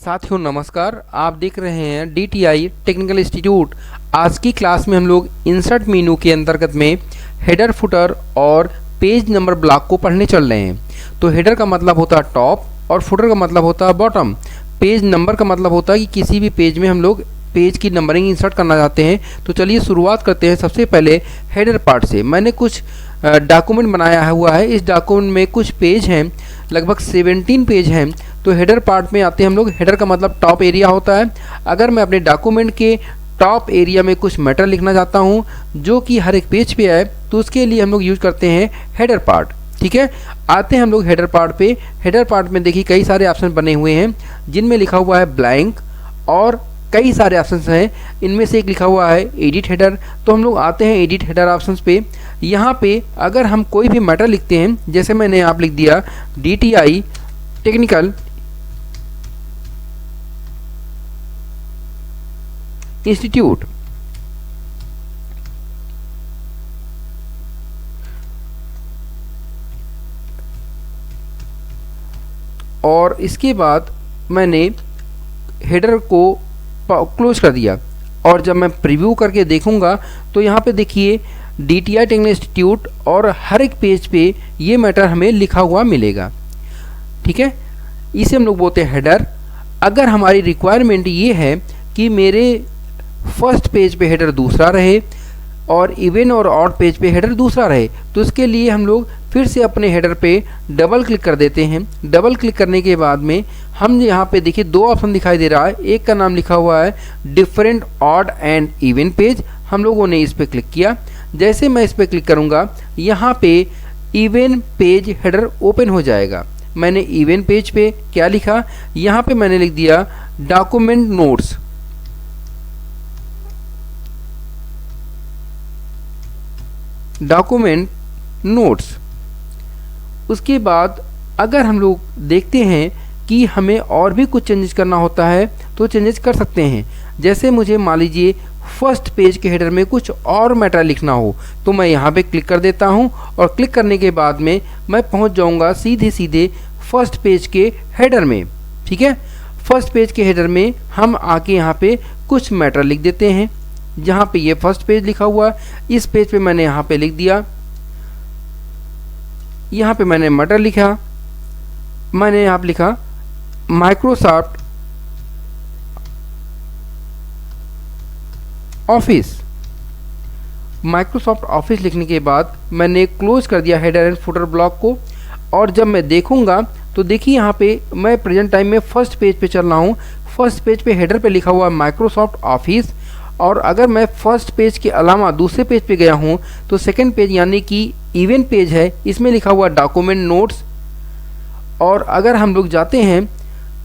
साथियों नमस्कार, आप देख रहे हैं DTI टेक्निकल इंस्टीट्यूट। आज की क्लास में हम लोग इंसर्ट मेनू के अंतर्गत में हेडर फुटर और पेज नंबर ब्लॉक को पढ़ने चल रहे हैं। तो हेडर का मतलब होता है टॉप और फुटर का मतलब होता है बॉटम। पेज नंबर का मतलब होता है कि किसी भी पेज में हम लोग पेज की नंबरिंग इंसर्ट करना चाहते हैं। तो चलिए शुरुआत करते हैं सबसे पहले हेडर पार्ट से। मैंने कुछ डॉक्यूमेंट बनाया हुआ है। इस डॉक्यूमेंट में कुछ पेज हैं, लगभग 17 पेज हैं। तो हेडर पार्ट में आते हैं हम लोग। हेडर का मतलब टॉप एरिया होता है। अगर मैं अपने डॉक्यूमेंट के टॉप एरिया में कुछ मैटर लिखना चाहता हूं जो कि हर एक पेज पे आए, तो उसके लिए हम लोग यूज करते हैं हेडर पार्ट। ठीक है, आते हैं हम लोग हेडर पार्ट पे। हेडर पार्ट में देखिए कई सारे ऑप्शन बने हुए हैं जिनमें लिखा हुआ है ब्लैंक और कई सारे ऑप्शंस हैं। इनमें से एक लिखा हुआ है एडिट हेडर। तो हम लोग आते हैं एडिट हेडर ऑप्शंस पे। यहाँ पे अगर हम कोई भी मैटर लिखते हैं, जैसे मैंने आप लिख दिया DTI टेक्निकल इंस्टीट्यूट, और इसके बाद मैंने हेडर को क्लोज कर दिया। और जब मैं प्रीव्यू करके देखूंगा तो यहाँ पे देखिए DTI टेक्निकल इंस्टीट्यूट और हर एक पेज पे ये मैटर हमें लिखा हुआ मिलेगा। ठीक है, इसे हम लोग बोलते हैं हेडर। अगर हमारी रिक्वायरमेंट ये है कि मेरे फर्स्ट पेज पे हेडर दूसरा रहे और इवन और ऑड पेज पे हेडर दूसरा रहे, तो इसके लिए हम लोग फिर से अपने हेडर पे डबल क्लिक कर देते हैं। डबल क्लिक करने के बाद में हम यहाँ पे देखिए दो ऑप्शन दिखाई दे रहा है। एक का नाम लिखा हुआ है different odd and even page. हम लोगों ने इस पर क्लिक किया। जैसे मैं इस पर क्लिक करूँगा, यहाँ पे इवन पेज हेडर ओपन हो जाएगा। मैंने इवन पेज पे क्या लिखा, यहाँ पे मैंने लिख दिया डॉक्यूमेंट नोट्स। Document notes. उसके बाद अगर हम लोग देखते हैं कि हमें और भी कुछ चेंजेस करना होता है तो चेंजेस कर सकते हैं। जैसे मुझे मान लीजिए फर्स्ट पेज के हेडर में कुछ और मैटर लिखना हो, तो मैं यहाँ पे क्लिक कर देता हूँ और क्लिक करने के बाद में मैं पहुँच जाऊँगा सीधे सीधे फर्स्ट पेज के हेडर में। ठीक है, फर्स्ट पेज के हेडर में हम आके यहाँ पे कुछ मैटर लिख देते हैं। जहाँ पे ये फर्स्ट पेज लिखा हुआ, इस पेज पे मैंने यहाँ पे लिख दिया, यहाँ पे मैंने मैटर लिखा। मैंने यहाँ पे लिखा माइक्रोसॉफ्ट ऑफिस। माइक्रोसॉफ्ट ऑफिस लिखने के बाद मैंने क्लोज कर दिया हेडर एंड फुटर ब्लॉक को। और जब मैं देखूंगा तो देखिए यहाँ पे मैं प्रेजेंट टाइम में फर्स्ट पेज पे चल रहा हूँ। फर्स्ट पेज पे हेडर पे लिखा हुआ माइक्रोसॉफ्ट ऑफिस। और अगर मैं फर्स्ट पेज के अलावा दूसरे पेज पे गया हूँ तो सेकंड पेज यानी कि इवन पेज है, इसमें लिखा हुआ डॉक्यूमेंट नोट्स। और अगर हम लोग जाते हैं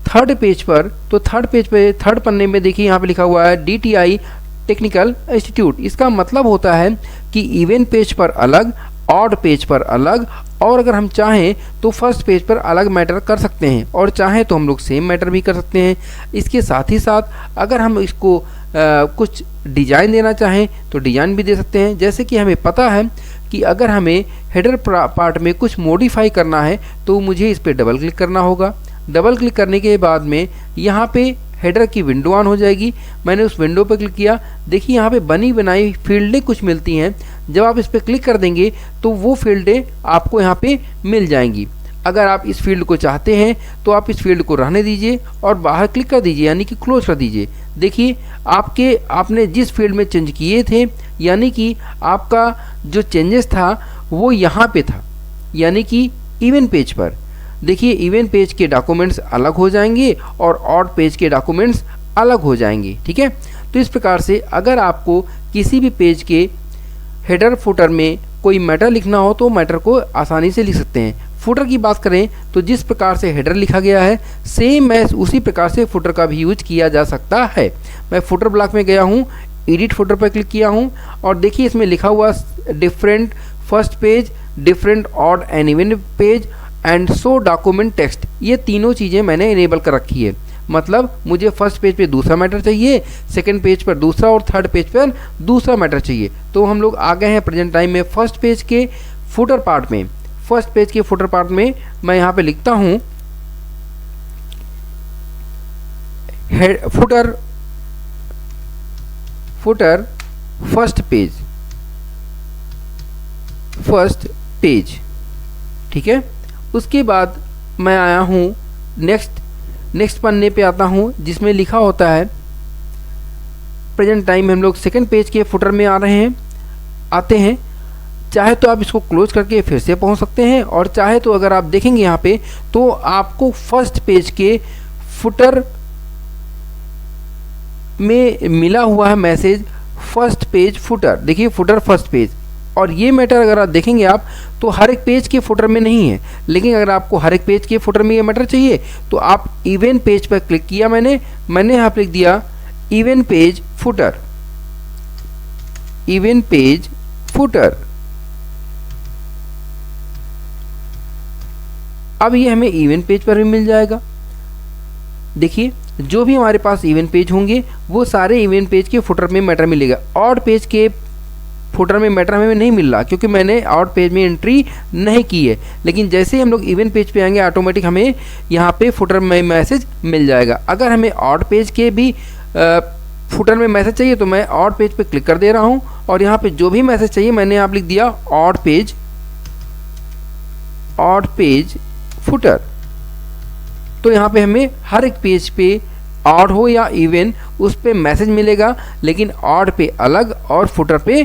थर्ड पेज पर, तो थर्ड पेज पे थर्ड पन्ने में देखिए यहाँ पे लिखा हुआ है DTI टेक्निकल इंस्टीट्यूट। इसका मतलब होता है कि इवन पेज पर अलग, ऑड पेज पर अलग, और अगर हम चाहें तो फर्स्ट पेज पर अलग मैटर कर सकते हैं, और चाहें तो हम लोग सेम मैटर भी कर सकते हैं। इसके साथ ही साथ अगर हम इसको कुछ डिज़ाइन देना चाहें तो डिज़ाइन भी दे सकते हैं। जैसे कि हमें पता है कि अगर हमें हेडर पार्ट में कुछ मॉडिफाई करना है तो मुझे इस पर डबल क्लिक करना होगा। डबल क्लिक करने के बाद में यहाँ पे हेडर की विंडो ऑन हो जाएगी। मैंने उस विंडो पर क्लिक किया। देखिए यहाँ पे बनी बनाई फील्डें कुछ मिलती हैं। जब आप इस पर क्लिक कर देंगे तो वो फील्डें आपको यहाँ पे मिल जाएंगी। अगर आप इस फील्ड को चाहते हैं तो आप इस फील्ड को रहने दीजिए और बाहर क्लिक कर दीजिए, यानी कि क्लोज कर दीजिए। देखिए आपने जिस फील्ड में चेंज किए थे, यानी कि आपका जो चेंजेस था वो यहाँ पे था, यानी कि इवन पेज पर। देखिए इवन पेज के डॉक्यूमेंट्स अलग हो जाएंगे और ऑड पेज के डॉक्यूमेंट्स अलग हो जाएंगे। ठीक है, तो इस प्रकार से अगर आपको किसी भी पेज के हेडर फुटर में कोई मैटर लिखना हो तो मैटर को आसानी से लिख सकते हैं। फुटर की बात करें तो जिस प्रकार से हेडर लिखा गया है सेम मैं उसी प्रकार से फुटर का भी यूज किया जा सकता है। मैं फुटर ब्लॉक में गया हूँ, एडिट फुटर पर क्लिक किया हूँ और देखिए इसमें लिखा हुआ different first page, different odd and even page and show document text. ये तीनों चीज़ें मैंने इनेबल कर रखी है। मतलब मुझे फर्स्ट पेज पे दूसरा मैटर चाहिए, सेकंड पेज पर दूसरा और थर्ड पेज पर दूसरा मैटर चाहिए। तो हम लोग आ गए हैं प्रेजेंट टाइम में फर्स्ट पेज के फुटर पार्ट में। फर्स्ट पेज के फुटर पार्ट में मैं यहाँ पे लिखता हूँ फुटर फर्स्ट पेज, ठीक है। उसके बाद मैं आया हूँ नेक्स्ट पन्ने पे आता हूँ जिसमें लिखा होता है प्रेजेंट टाइम में हम लोग सेकंड पेज के फुटर में आते हैं। चाहे तो आप इसको क्लोज करके फिर से पहुंच सकते हैं, और चाहे तो अगर आप देखेंगे यहाँ पे तो आपको फर्स्ट पेज के फुटर में मिला हुआ है मैसेज फर्स्ट पेज फुटर। देखिए फुटर फर्स्ट पेज, और ये मैटर अगर आप देखेंगे आप तो हर एक पेज के फुटर में नहीं है, लेकिन अगर आपको हर एक पेज के फुटर में ये मैटर चाहिए तो आप इवन पेज पर क्लिक किया, मैंने यहाँ पे लिख दिया इवन पेज फुटर। अब ये हमें इवन पेज पर भी मिल जाएगा। देखिए जो भी हमारे पास इवन पेज होंगे वो सारे इवन पेज के फुटर में मैटर मिलेगा। ऑड पेज के फुटर में मैटर हमें नहीं मिल रहा क्योंकि मैंने ऑड पेज में एंट्री नहीं की है, लेकिन जैसे ही हम लोग इवन पेज पे आएंगे ऑटोमेटिक हमें यहाँ पे फुटर में मैसेज मिल जाएगा। अगर हमें ऑड पेज के भी फुटर में मैसेज चाहिए तो मैं ऑड पेज पे क्लिक कर दे रहा हूँ, और यहाँ पे जो भी मैसेज चाहिए मैंने यहाँ लिख दिया ऑड पेज फुटर। तो यहाँ पे हमें हर एक पेज पे ऑड हो या इवन उस पे मैसेज मिलेगा, लेकिन ऑड पे अलग और फुटर पे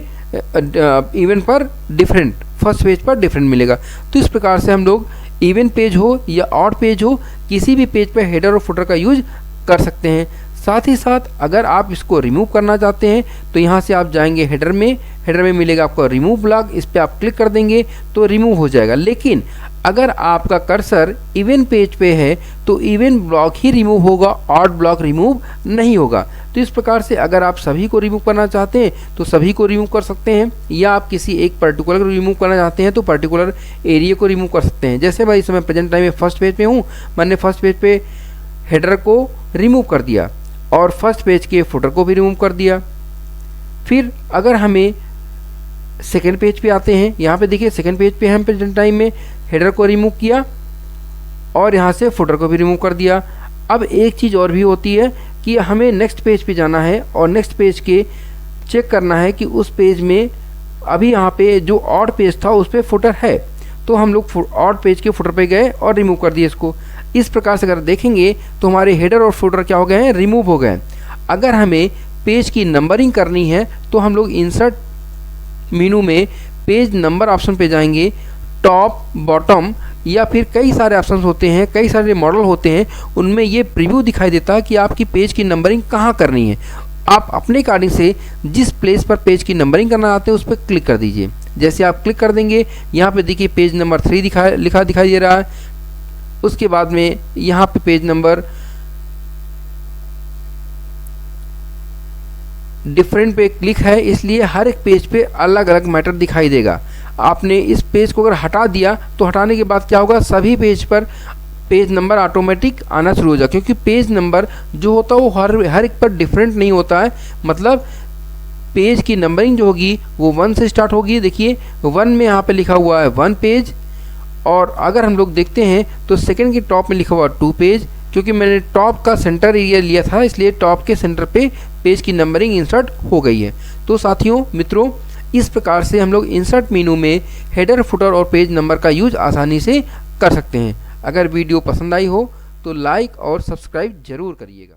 इवन पर डिफरेंट, फर्स्ट पेज पर डिफरेंट मिलेगा। तो इस प्रकार से हम लोग इवन पेज हो या ऑड पेज हो किसी भी पेज पे हेडर और फुटर का यूज कर सकते हैं। साथ ही साथ अगर आप इसको रिमूव करना चाहते हैं तो यहाँ से आप जाएंगे हेडर में मिलेगा आपको रिमूव ब्लॉक, इस पर आप क्लिक कर देंगे तो रिमूव हो जाएगा। लेकिन अगर आपका कर्सर इवन पेज पे है तो इवन ब्लॉक ही रिमूव होगा, ऑड ब्लॉक रिमूव नहीं होगा। तो इस प्रकार से अगर आप सभी को रिमूव करना चाहते हैं तो सभी को रिमूव कर सकते हैं, या आप किसी एक पर्टिकुलर को रिमूव करना चाहते हैं तो पर्टिकुलर एरिया को रिमूव कर सकते हैं। जैसे भाई इस समय प्रेजेंट टाइम में फर्स्ट पेज पे हूँ, मैंने फर्स्ट पेज पे हेडर को रिमूव कर दिया और फर्स्ट पेज के फुटर को भी रिमूव कर दिया। फिर अगर हमें सेकेंड पेज पे आते हैं, यहाँ पे देखिए सेकेंड पेज पे हम प्रेजेंट टाइम में हेडर को रिमूव किया और यहाँ से फुटर को भी रिमूव कर दिया। अब एक चीज़ और भी होती है कि हमें नेक्स्ट पेज पे जाना है और नेक्स्ट पेज के चेक करना है कि उस पेज में अभी यहाँ पे जो ऑड पेज था उस पर फुटर है, तो हम लोग ऑड पेज के फुटर पे गए और रिमूव कर दिए इसको। इस प्रकार से अगर देखेंगे तो हमारे हेडर और फुटर क्या हो गए हैं, रिमूव हो गए। अगर हमें पेज की नंबरिंग करनी है तो हम लोग इंसर्ट मेनू में पेज नंबर ऑप्शन पे जाएंगे, टॉप बॉटम या फिर कई सारे ऑप्शंस होते हैं, कई सारे मॉडल होते हैं, उनमें ये प्रीव्यू दिखाई देता है कि आपकी पेज की नंबरिंग कहाँ करनी है। आप अपने अकॉर्डिंग से जिस प्लेस पर पेज की नंबरिंग करना चाहते हैं उस पर क्लिक कर दीजिए। जैसे आप क्लिक कर देंगे यहाँ पे देखिए पेज नंबर 3 लिखा दिखाई दे रहा है। उसके बाद में यहाँ पे पेज नंबर डिफरेंट पे क्लिक है, इसलिए हर एक पेज पे अलग अलग मैटर दिखाई देगा। आपने इस पेज को अगर हटा दिया तो हटाने के बाद क्या होगा, सभी पेज पर पेज नंबर ऑटोमेटिक आना शुरू हो जाए, क्योंकि पेज नंबर जो होता है वो हर एक पर डिफरेंट नहीं होता है। मतलब पेज की नंबरिंग जो होगी वो 1 से स्टार्ट होगी। देखिए 1 में यहाँ पे लिखा हुआ है 1 पेज, और अगर हम लोग देखते हैं तो सेकंड के टॉप में लिखा हुआ 2 पेज, क्योंकि मैंने टॉप का सेंटर एरिया लिया था इसलिए टॉप के सेंटर पे पेज की नंबरिंग इंसर्ट हो गई है। तो साथियों मित्रों, इस प्रकार से हम लोग इंसर्ट मेनू में हेडर फुटर और पेज नंबर का यूज आसानी से कर सकते हैं। अगर वीडियो पसंद आई हो तो लाइक और सब्सक्राइब जरूर करिएगा।